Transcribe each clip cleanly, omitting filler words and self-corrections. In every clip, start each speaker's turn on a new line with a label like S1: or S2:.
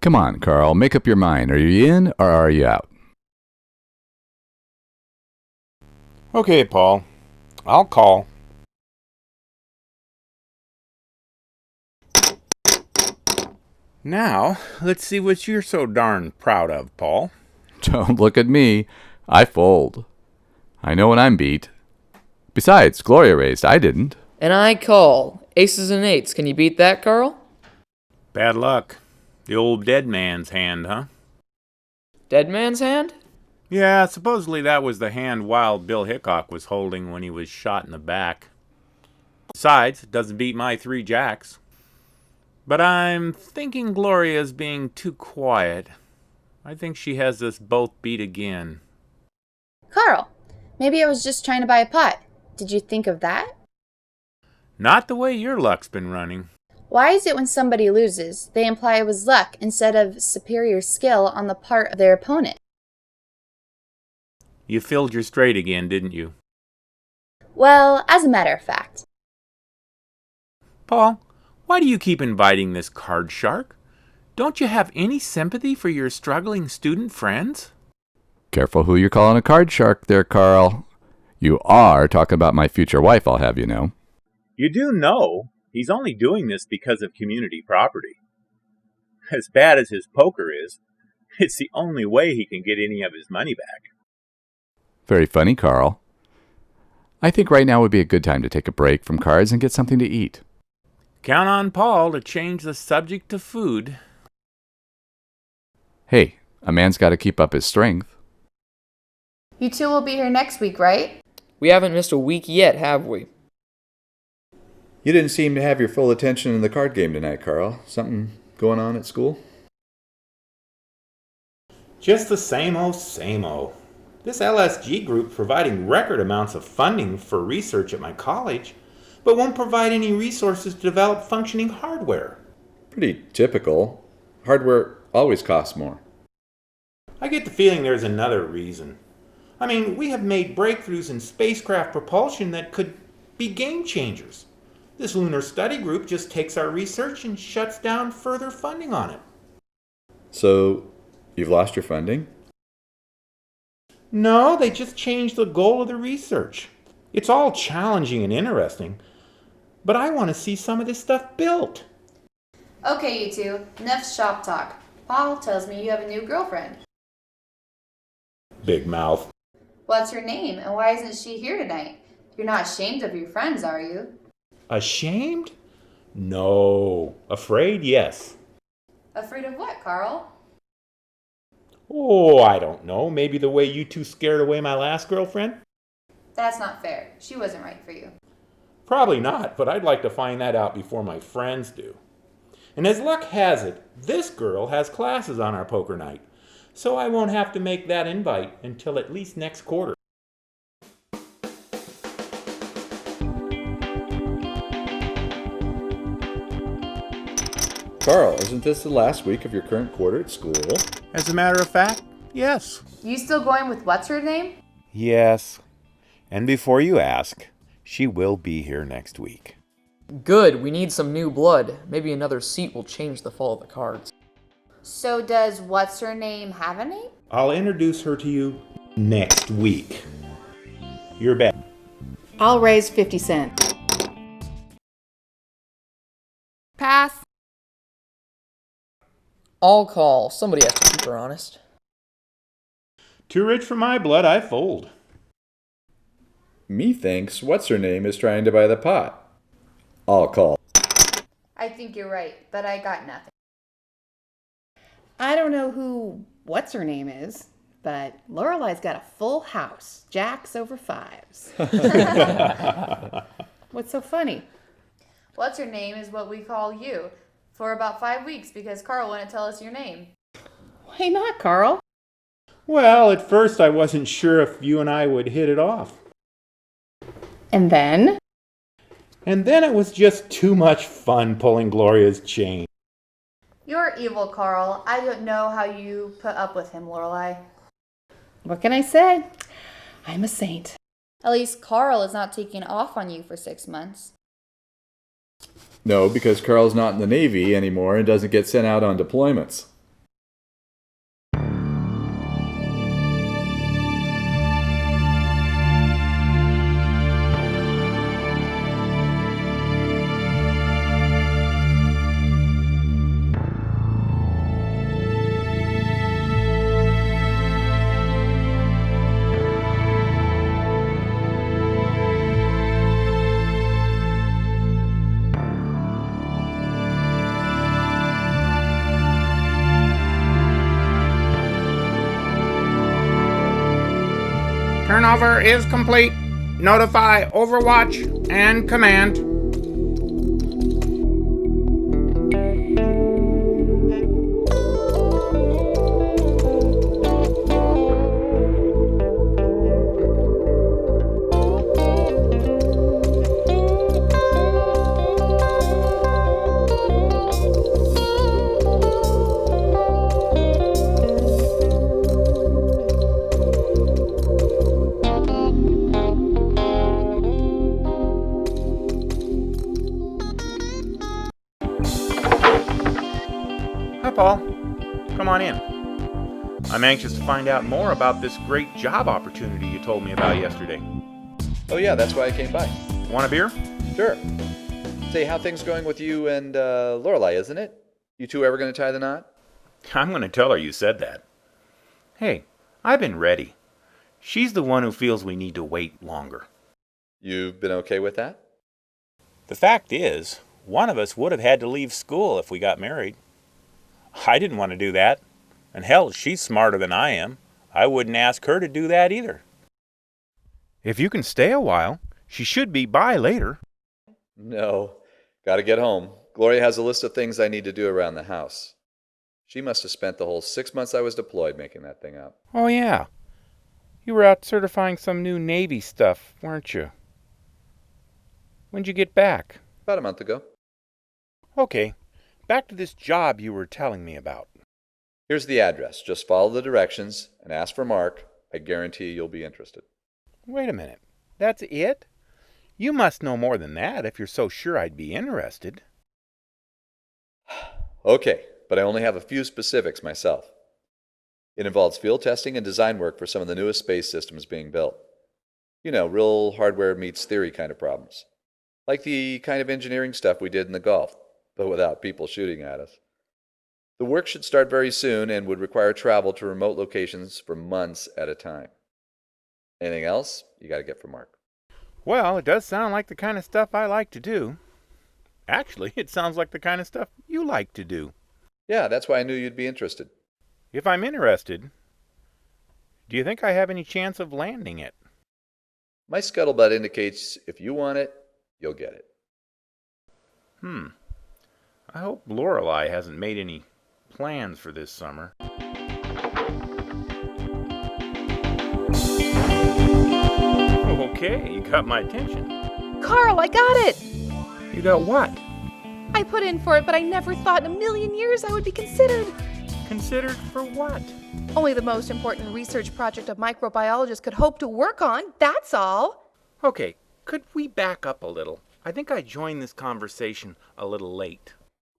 S1: Come on, Carl, make up your mind. Are you in or are you out?
S2: Okay, Paul. I'll call. Now, let's see what you're so darn proud of, Paul.
S1: Don't look at me. I fold. I know when I'm beat. Besides, Gloria raised. I didn't.
S3: And I call. Aces and eights. Can you beat that, Carl?
S2: Bad luck. The old dead man's hand, huh?
S3: Dead man's hand?
S2: Yeah, supposedly that was the hand Wild Bill Hickok was holding when he was shot in the back. Besides, it doesn't beat my 3 jacks. But I'm thinking Gloria's being too quiet. I think she has us both beat again.
S4: Carl, maybe I was just trying to buy a pot. Did you think of that?
S2: Not the way your luck's been running.
S4: Why is it when somebody loses, they imply it was luck instead of superior skill on the part of their opponent?
S2: You filled your straight again, didn't you?
S4: Well, as a matter of fact.
S2: Paul, why do you keep inviting this card shark? Don't you have any sympathy for your struggling student friends?
S1: Careful who you're calling a card shark there, Carl. You are talking about my future wife, I'll have you know.
S2: You do know he's only doing this because of community property. As bad as his poker is, it's the only way he can get any of his money back.
S1: Very funny, Carl. I think right now would be a good time to take a break from cards and get something to eat.
S2: Count on Paul to change the subject to food.
S1: Hey, a man's got to keep up his strength.
S4: You two will be here next week, right?
S3: We haven't missed a week yet, have we?
S5: You didn't seem to have your full attention in the card game tonight, Carl. Something going on at school?
S2: Just the same old, same old. This LSG group providing record amounts of funding for research at my college, but won't provide any resources to develop functioning hardware.
S5: Pretty typical. Hardware always costs more.
S2: I get the feeling there's another reason. I mean, we have made breakthroughs in spacecraft propulsion that could be game changers. This lunar study group just takes our research and shuts down further funding on it.
S5: So, you've lost your funding?
S2: No, they just changed the goal of the research. It's all challenging and interesting, but I want to see some of this stuff built.
S4: Okay, you two. Enough shop talk. Paul tells me you have a new girlfriend.
S2: Big mouth.
S4: What's her name, and why isn't she here tonight? You're not ashamed of your friends, are you?
S2: Ashamed? No. Afraid? Yes.
S4: Afraid of what, Carl?
S2: Oh, I don't know. Maybe the way you two scared away my last girlfriend?
S4: That's not fair. She wasn't right for you.
S2: Probably not, but I'd like to find that out before my friends do. And as luck has it, this girl has classes on our poker night, so I won't have to make that invite until at least next quarter.
S5: Carl, isn't this the last week of your current quarter at school?
S2: As a matter of fact, yes.
S4: You still going with what's her name?
S2: Yes. And before you ask, she will be here next week.
S3: Good, we need some new blood. Maybe another seat will change the fall of the cards.
S4: So does what's her name have a name?
S2: I'll introduce her to you next week. Your bet.
S6: I'll raise 50 cents.
S4: Pass.
S3: I'll call. Somebody has to keep her honest.
S2: Too rich for my blood, I fold.
S5: Methinks what's-her-name is trying to buy the pot. I'll call.
S4: I think you're right, but I got nothing.
S6: I don't know who what's her name is, but Lorelai's got a full house. Jacks over fives. What's so funny?
S4: What's her name is what we call you for about 5 weeks because Carl wouldn't tell us your name.
S6: Why not, Carl?
S2: Well, at first I wasn't sure if you and I would hit it off.
S6: And then?
S2: And then it was just too much fun pulling Gloria's chain.
S4: You're evil, Carl. I don't know how you put up with him, Lorelai.
S6: What can I say? I'm a saint.
S4: At least Carl is not taking off on you for 6 months.
S5: No, because Carl's not in the Navy anymore and doesn't get sent out on deployments.
S2: maneuver is complete. Notify Overwatch and Command. Hi, Paul. Come on in. I'm anxious to find out more about this great job opportunity you told me about yesterday.
S5: Oh yeah, that's why I came by.
S2: Want a beer?
S5: Sure. Say, how things going with you and Lorelai, isn't it? You two ever going to tie the knot?
S2: I'm going to tell her you said that. Hey, I've been ready. She's the one who feels we need to wait longer.
S5: You've been okay with that?
S2: The fact is, one of us would have had to leave school if we got married. I didn't want to do that. And hell, she's smarter than I am. I wouldn't ask her to do that either. If you can stay a while, she should be by later.
S5: No. Gotta get home. Gloria has a list of things I need to do around the house. She must have spent the whole 6 months I was deployed making that thing up.
S2: Oh, yeah. You were out certifying some new Navy stuff, weren't you? When'd you get back?
S5: About a month ago.
S2: Okay, back to this job you were telling me about.
S5: Here's the address. Just follow the directions and ask for Mark. I guarantee you'll be interested.
S2: Wait a minute. That's it? You must know more than that if you're so sure I'd be interested.
S5: Okay, but I only have a few specifics myself. It involves field testing and design work for some of the newest space systems being built. You know, real hardware meets theory kind of problems. Like the kind of engineering stuff we did in the Gulf, but without people shooting at us. The work should start very soon and would require travel to remote locations for months at a time. Anything else? You got to get from Mark.
S2: Well, it does sound like the kind of stuff I like to do. Actually, it sounds like the kind of stuff you like to do.
S5: Yeah, that's why I knew you'd be interested.
S2: If I'm interested, do you think I have any chance of landing it?
S5: My scuttlebutt indicates if you want it, you'll get it.
S2: I hope Lorelai hasn't made any plans for this summer. Okay, you got my attention.
S7: Carl, I got it!
S2: You got what?
S7: I put in for it, but I never thought in a million years I would be considered.
S2: Considered for what?
S7: Only the most important research project a microbiologist could hope to work on, that's all.
S2: Okay, could we back up a little? I think I joined this conversation a little late.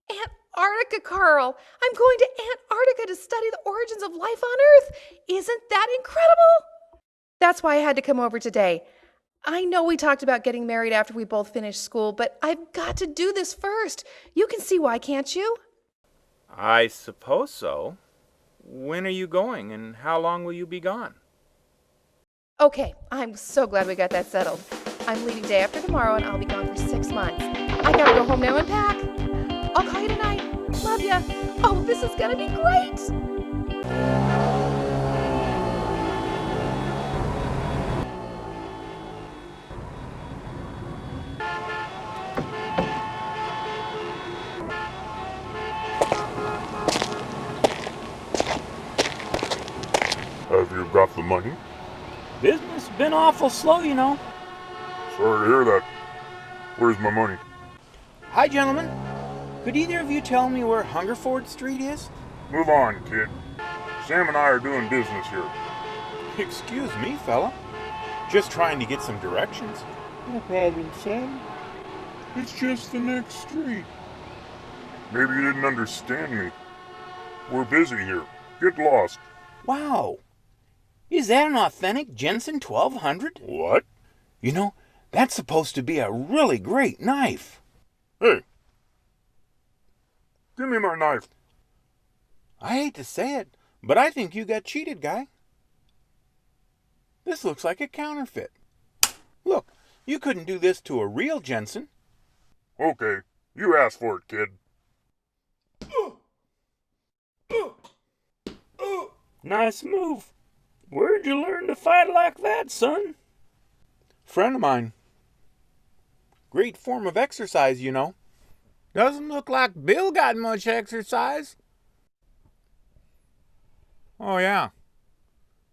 S7: Antarctica, Carl! I'm going to Antarctica to study the origins of life on Earth! Isn't that incredible? That's why I had to come over today. I know we talked about getting married after we both finished school, but I've got to do this first. You can see why, can't you?
S2: I suppose so. When are you going, and how long will you be gone?
S7: Okay, I'm so glad we got that settled. I'm leaving day after tomorrow, and I'll be gone for 6 months. I gotta go home now and pack. I'll call you tonight. Love ya. Oh, this is gonna be great!
S8: Have you got the money?
S2: Business been awful slow, you know.
S8: Sorry to hear that. Where's my money?
S2: Hi, gentlemen. Could either of you tell me where Hungerford Street is?
S8: Move on, kid. Sam and I are doing business here.
S2: Excuse me, fella. Just trying to get some directions.
S8: No problem, son. It's just the next street. Maybe you didn't understand me. We're busy here. Get lost.
S2: Wow. Is that an authentic Jensen 1200?
S8: What?
S2: You know, that's supposed to be a really great knife.
S8: Hey. Give me my knife.
S2: I hate to say it, but I think you got cheated, guy. This looks like a counterfeit. Look, you couldn't do this to a real Jensen.
S8: Okay, you asked for it, kid.
S2: Nice move. Where'd you learn to fight like that, son? Friend of mine. Great form of exercise, you know. Doesn't look like Bill got much exercise. Oh, yeah.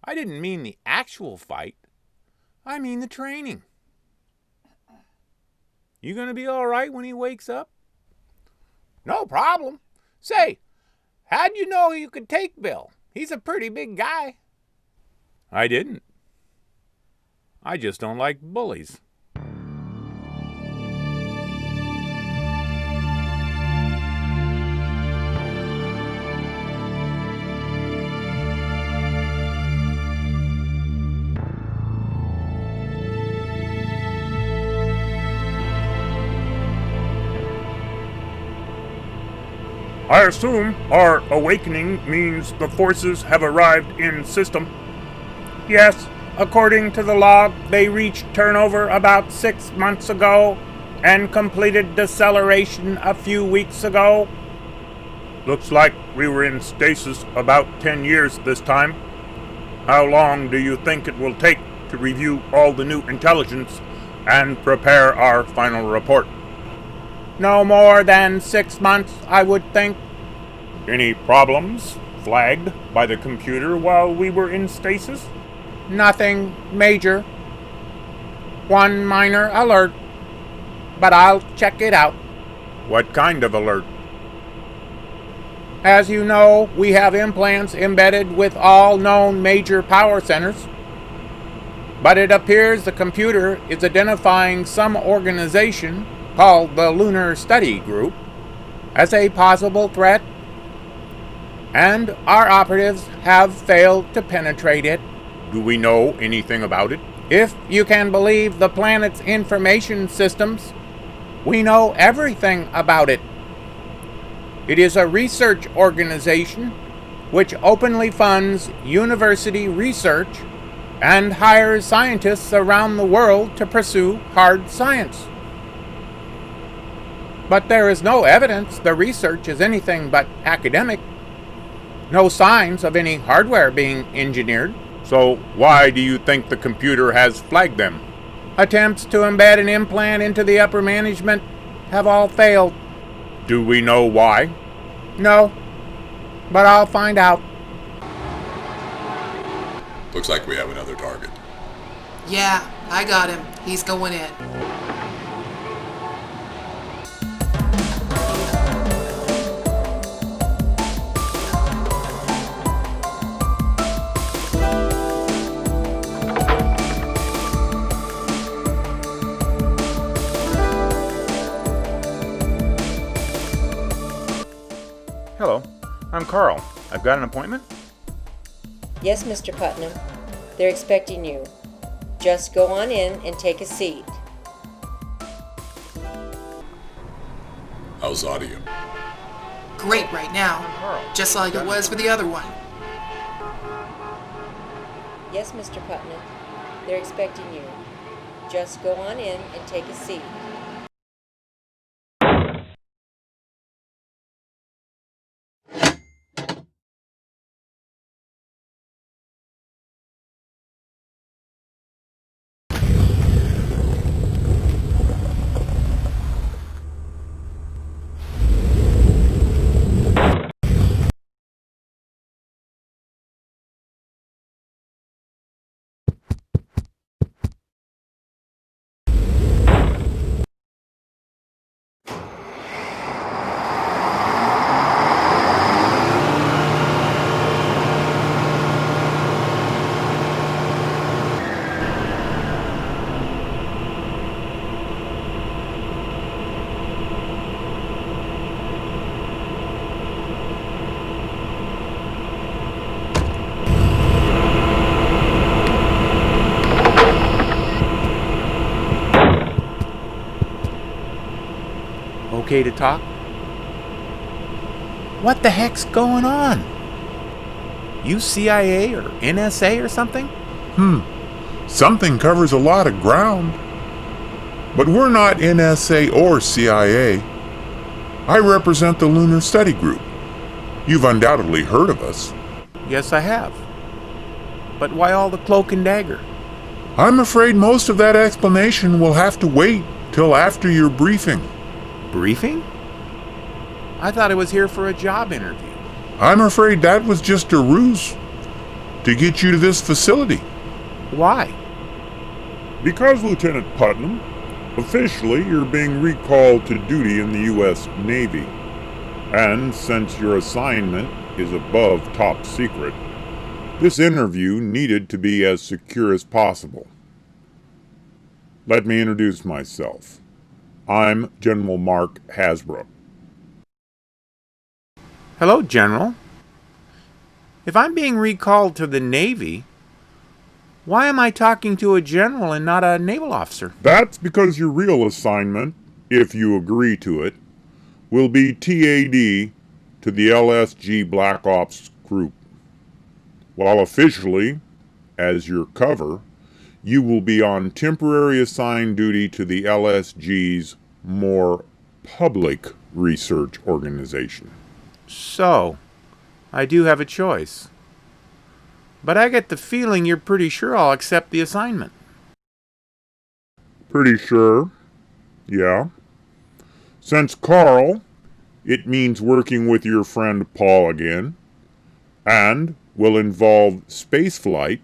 S2: I didn't mean the actual fight. I mean the training. You gonna be all right when he wakes up? No problem. Say, how'd you know you could take Bill? He's a pretty big guy. I didn't. I just don't like bullies.
S8: I assume our awakening means the forces have arrived in system.
S2: Yes, according to the log, they reached turnover about 6 months ago and completed deceleration a few weeks ago.
S8: Looks like we were in stasis about 10 years this time. How long do you think it will take to review all the new intelligence and prepare our final report?
S2: No more than 6 months, I would think.
S8: Any problems flagged by the computer while we were in stasis?
S2: Nothing major. One minor alert. But I'll check it out.
S8: What kind of alert?
S2: As you know, we have implants embedded with all known major power centers. But it appears the computer is identifying some organization called the Lunar Study Group as a possible threat, and our operatives have failed to penetrate it.
S8: Do we know anything about it?
S2: If you can believe the planet's information systems, we know everything about it. It is a research organization which openly funds university research and hires scientists around the world to pursue hard science. But there is no evidence the research is anything but academic. No signs of any hardware being engineered.
S8: So why do you think the computer has flagged them?
S2: Attempts to embed an implant into the upper management have all failed.
S8: Do we know why?
S2: No, but I'll find out.
S9: Looks like we have another target.
S10: Yeah, I got him. He's going in.
S2: Hello, I'm Carl. I've got an appointment?
S11: Yes, Mr. Putnam. They're expecting you. Just go on in and take a seat.
S9: How's audio?
S10: Great right now. Just like it was for the other one.
S11: Yes, Mr. Putnam. They're expecting you. Just go on in and take a seat.
S2: Okay to talk? What the heck's going on? You CIA or NSA or something?
S8: Something covers a lot of ground. But we're not NSA or CIA. I represent the Lunar Study Group. You've undoubtedly heard of us.
S2: Yes, I have. But why all the cloak and dagger?
S8: I'm afraid most of that explanation will have to wait till after your briefing.
S2: Briefing? I thought I was here for a job interview.
S8: I'm afraid that was just a ruse to get you to this facility.
S2: Why?
S8: Because, Lieutenant Putnam, officially you're being recalled to duty in the U.S. Navy. And since your assignment is above top secret, this interview needed to be as secure as possible. Let me introduce myself. I'm General Mark Hasbrook.
S2: Hello, General. If I'm being recalled to the Navy, why am I talking to a general and not a naval officer?
S8: That's because your real assignment, if you agree to it, will be TAD to the LSG Black Ops Group. While officially, as your cover, you will be on temporary assigned duty to the LSG's more public research organization.
S2: So, I do have a choice. But I get the feeling you're pretty sure I'll accept the assignment.
S8: Pretty sure, yeah. Since Carl, it means working with your friend Paul again, and will involve spaceflight,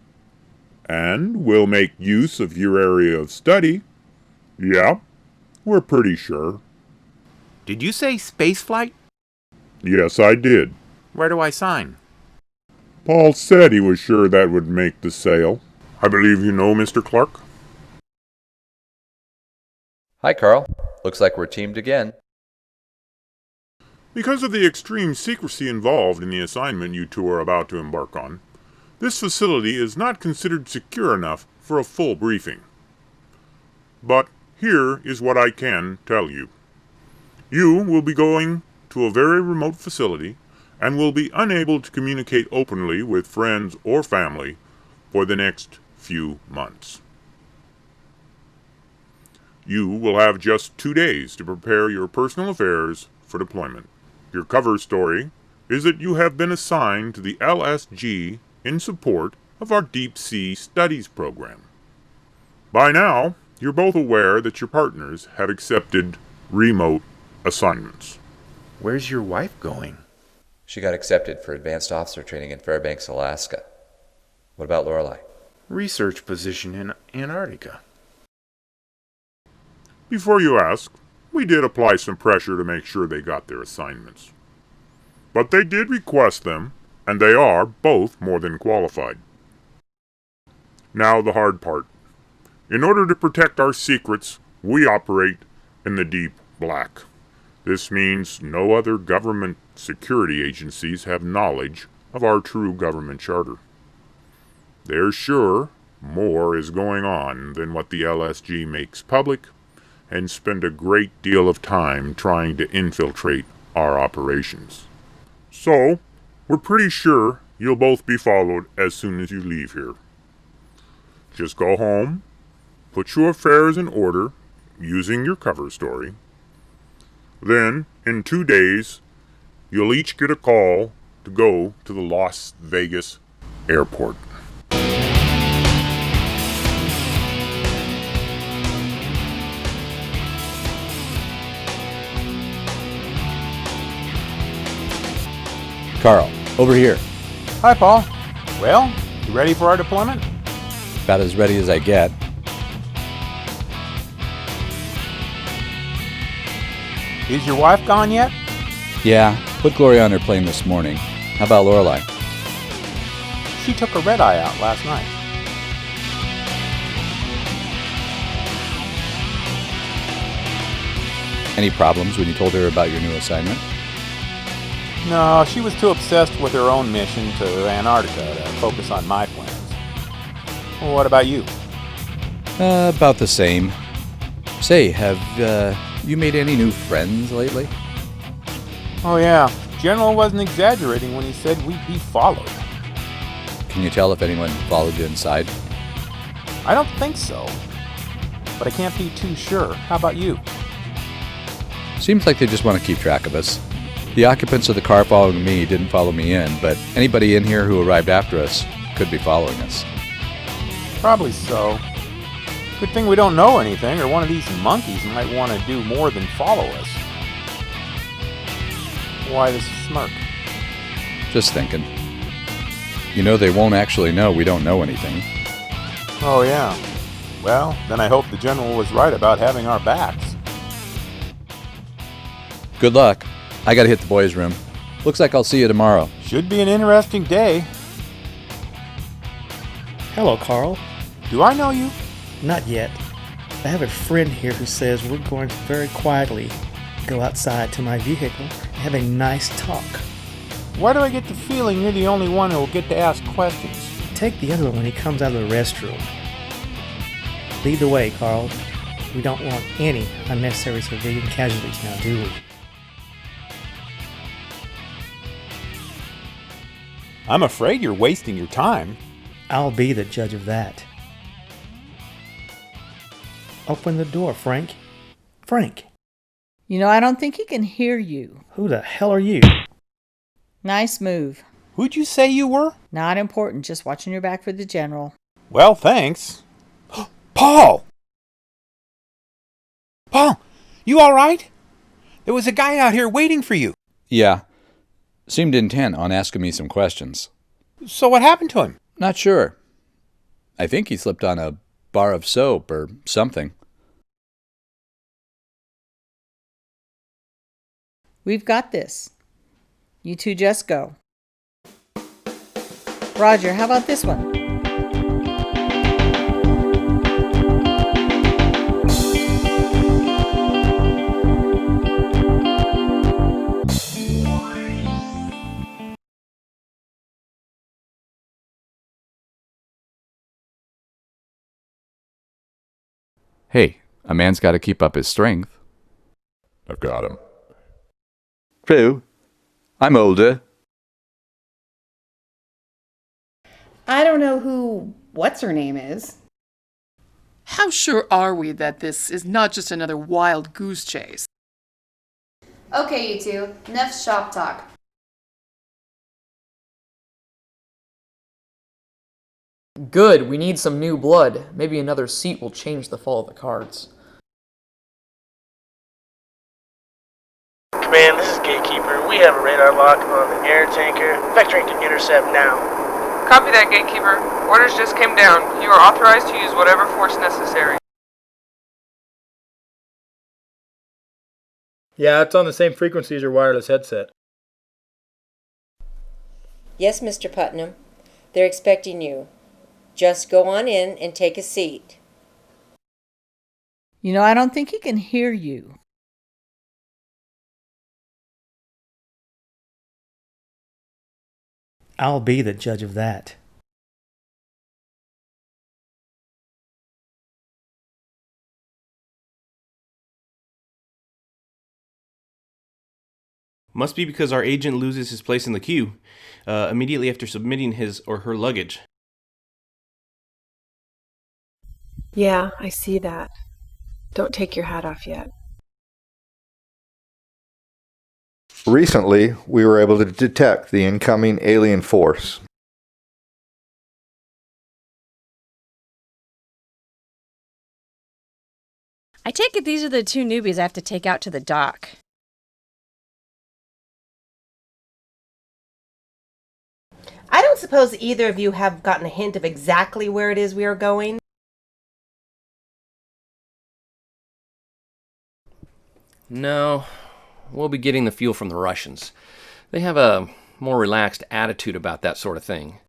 S8: and will make use of your area of study. Yeah, we're pretty sure.
S2: Did you say spaceflight?
S8: Yes, I did.
S2: Where do I sign?
S8: Paul said he was sure that would make the sale. I believe you know Mr. Clark?
S5: Hi, Carl. Looks like we're teamed again.
S8: Because of the extreme secrecy involved in the assignment you two are about to embark on, this facility is not considered secure enough for a full briefing. But here is what I can tell you. You will be going to a very remote facility and will be unable to communicate openly with friends or family for the next few months. You will have just 2 days to prepare your personal affairs for deployment. Your cover story is that you have been assigned to the LSG in support of our Deep Sea Studies program. By now, you're both aware that your partners have accepted remote assignments.
S2: Where's your wife going?
S5: She got accepted for advanced officer training in Fairbanks, Alaska. What about Lorelei?
S2: Research position in Antarctica.
S8: Before you ask, we did apply some pressure to make sure they got their assignments. But they did request them, and they are both more than qualified. Now the hard part. In order to protect our secrets, we operate in the deep black. This means no other government security agencies have knowledge of our true government charter. They're sure more is going on than what the LSG makes public, and spend a great deal of time trying to infiltrate our operations. So, we're pretty sure you'll both be followed as soon as you leave here. Just go home, put your affairs in order using your cover story. Then, in 2 days, you'll each get a call to go to the Las Vegas airport.
S1: Carl, over here.
S2: Hi, Paul. Well, you ready for our deployment?
S1: About as ready as I get.
S2: Is your wife gone yet?
S1: Yeah, put Gloria on her plane this morning. How about Lorelei?
S2: She took a red-eye out last night.
S1: Any problems when you told her about your new assignment?
S2: No, she was too obsessed with her own mission to Antarctica to focus on my plans. Well, what about you?
S1: About the same. Say, have you made any new friends lately?
S2: Oh yeah, General wasn't exaggerating when he said we'd be followed.
S1: Can you tell if anyone followed you inside?
S2: I don't think so, but I can't be too sure. How about you?
S1: Seems like they just want to keep track of us. The occupants of the car following me didn't follow me in, but anybody in here who arrived after us could be following us.
S2: Probably so. Good thing we don't know anything, or one of these monkeys might want to do more than follow us. Why this smirk?
S1: Just thinking. You know they won't actually know we don't know anything.
S2: Oh, yeah. Well, then I hope the General was right about having our backs.
S1: Good luck. I gotta hit the boys' room. Looks like I'll see you tomorrow.
S2: Should be an interesting day.
S12: Hello, Carl.
S2: Do I know you?
S12: Not yet. I have a friend here who says we're going to very quietly go outside to my vehicle and have a nice talk.
S2: Why do I get the feeling you're the only one who will get to ask questions?
S12: Take the other one when he comes out of the restroom. Lead the way, Carl. We don't want any unnecessary civilian casualties now, do we?
S2: I'm afraid you're wasting your time.
S12: I'll be the judge of that. Open the door, Frank. Frank.
S13: You know, I don't think he can hear you.
S12: Who the hell are you?
S13: Nice move.
S2: Who'd you say you were?
S13: Not important, just watching your back for the General.
S2: Well, thanks. Paul! Paul, you all right? There was a guy out here waiting for you.
S1: Yeah. Seemed intent on asking me some questions.
S2: So what happened to him?
S1: Not sure. I think he slipped on a bar of soap or something.
S13: We've got this. You two just go. Roger, how about this one?
S1: Hey, a man's got to keep up his strength.
S9: I've got him.
S1: True. I'm older.
S6: I don't know who what's her name is.
S10: How sure are we that this is not just another wild goose chase?
S4: Okay, you two. Enough shop talk.
S3: Good, we need some new blood. Maybe another seat will change the fall of the cards.
S14: Command, this is Gatekeeper. We have a radar lock on the air tanker. Vectoring to intercept now.
S15: Copy that, Gatekeeper. Orders just came down. You are authorized to use whatever force necessary.
S16: Yeah, it's on the same frequency as your wireless headset.
S11: Yes, Mr. Putnam. They're expecting you. Just go on in and take a seat.
S13: You know, I don't think he can hear you.
S12: I'll be the judge of that.
S17: Must be because our agent loses his place in the queue immediately after submitting his or her luggage.
S18: Yeah, I see that. Don't take your hat off yet.
S19: Recently, we were able to detect the incoming alien force.
S20: I take it these are the two newbies I have to take out to the dock.
S21: I don't suppose either of you have gotten a hint of exactly where it is we are going?
S22: No, we'll be getting the fuel from the Russians. They have a more relaxed attitude about that sort of thing.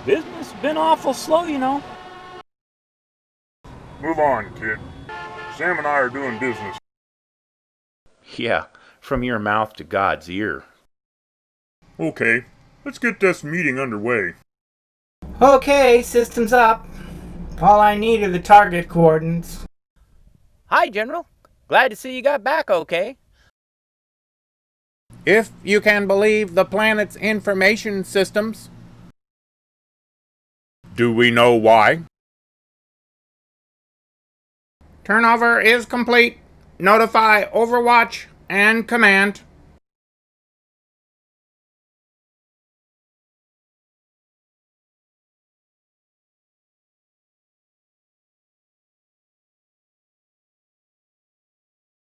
S2: Business has been awful slow, you know.
S8: Move on, kid. Sam and I are doing business.
S2: Yeah, from your mouth to God's ear.
S8: Okay, let's get this meeting underway.
S23: Okay, systems up. All I need are the target coordinates.
S24: Hi, General. Glad to see you got back okay.
S2: If you can believe the planet's information systems.
S8: Do we know why?
S2: Turnover is complete. Notify Overwatch and Command.